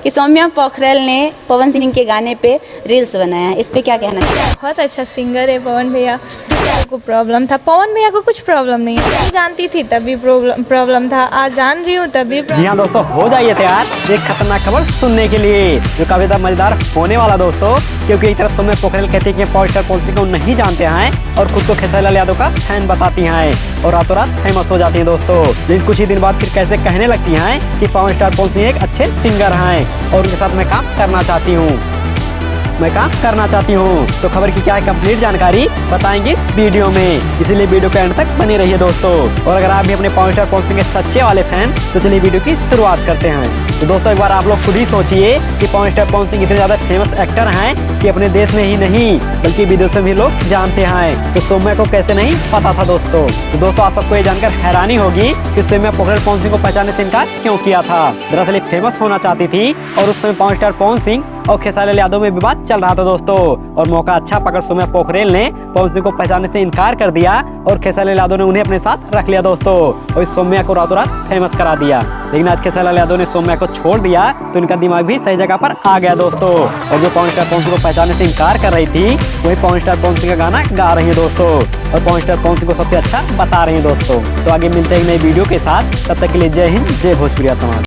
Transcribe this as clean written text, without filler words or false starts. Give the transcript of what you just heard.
कि सौम्या पोखरेल ने पवन सिंह के गाने पे रील्स बनाया, इस पे क्या कहना चाहिए? बहुत अच्छा सिंगर है पवन भैया। को प्रॉब्लम था, पवन भैया को कुछ प्रॉब्लम नहीं है, नहीं जानती थी तभी प्रॉब्लम था, आज जान रही हूँ तभी। जी हाँ दोस्तों, हो जाइए तैयार एक खतरनाक खबर सुनने के लिए जो काफी ज्यादा मजेदार होने वाला दोस्तों, क्योंकि एक तरफ सौम्या पोखरेल कहती है कि पॉवर स्टार पवन सिंह को नहीं जानते हैं और खुद को खेसारी लाल यादव का फैन बताती हैं और रातों रात फेमस हो जाती हैं दोस्तों। लेकिन कुछ ही दिन बाद फिर कैसे कहने लगती हैं कि पवन स्टार पवन सिंह एक अच्छे सिंगर हैं और उनके साथ मैं काम करना चाहती हूँ। तो खबर की क्या है कंप्लीट जानकारी बताएंगे वीडियो में, इसीलिए वीडियो के एंड तक बने रहिए दोस्तों। और अगर आप भी अपने पवन स्टार पवन सिंह के सच्चे वाले फैन तो चलिए वीडियो की शुरुआत करते हैं। तो दोस्तों एक बार आप लोग खुद ही सोचिए कि पवन स्टार पवन सिंह इतने ज्यादा फेमस एक्टर हैं कि अपने देश में ही नहीं बल्कि विदेश में भी लोग जानते हैं। तो सौम्या को कैसे नहीं पता था दोस्तों। तो दोस्तों आप सबको ये जानकर हैरानी होगी कि सौम्या पोखरेल पवन सिंह को पहचानने से इनकार क्यों किया था। दरअसल ये फेमस होना चाहती थी और उस समय पवन स्टार पवन सिंह और खेसारी लाल यादव में विवाद चल रहा था दोस्तों, और मौका अच्छा पकड़ सौम्या पोखरेल ने पवन सिंह को पहचानने से इनकार कर दिया और खेसारी लाल यादव ने उन्हें अपने साथ रख लिया दोस्तों और इस सौम्या को रातों रात फेमस करा दिया। लेकिन आज खेसारी लाल यादव ने सौम्या को छोड़ दिया तो इनका दिमाग भी सही जगह पर आ गया दोस्तों, और जो पवन स्टार पवन सिंह को पहचानने से इनकार कर रही थी वही पवन स्टार पवन सिंह का गाना गा रही है दोस्तों और पवन स्टार पवन सिंह को सबसे अच्छा बता रही है दोस्तों। तो आगे मिलते हैं नई वीडियो के साथ, तब तक के लिए जय हिंद, जय भोजपुरिया समाज।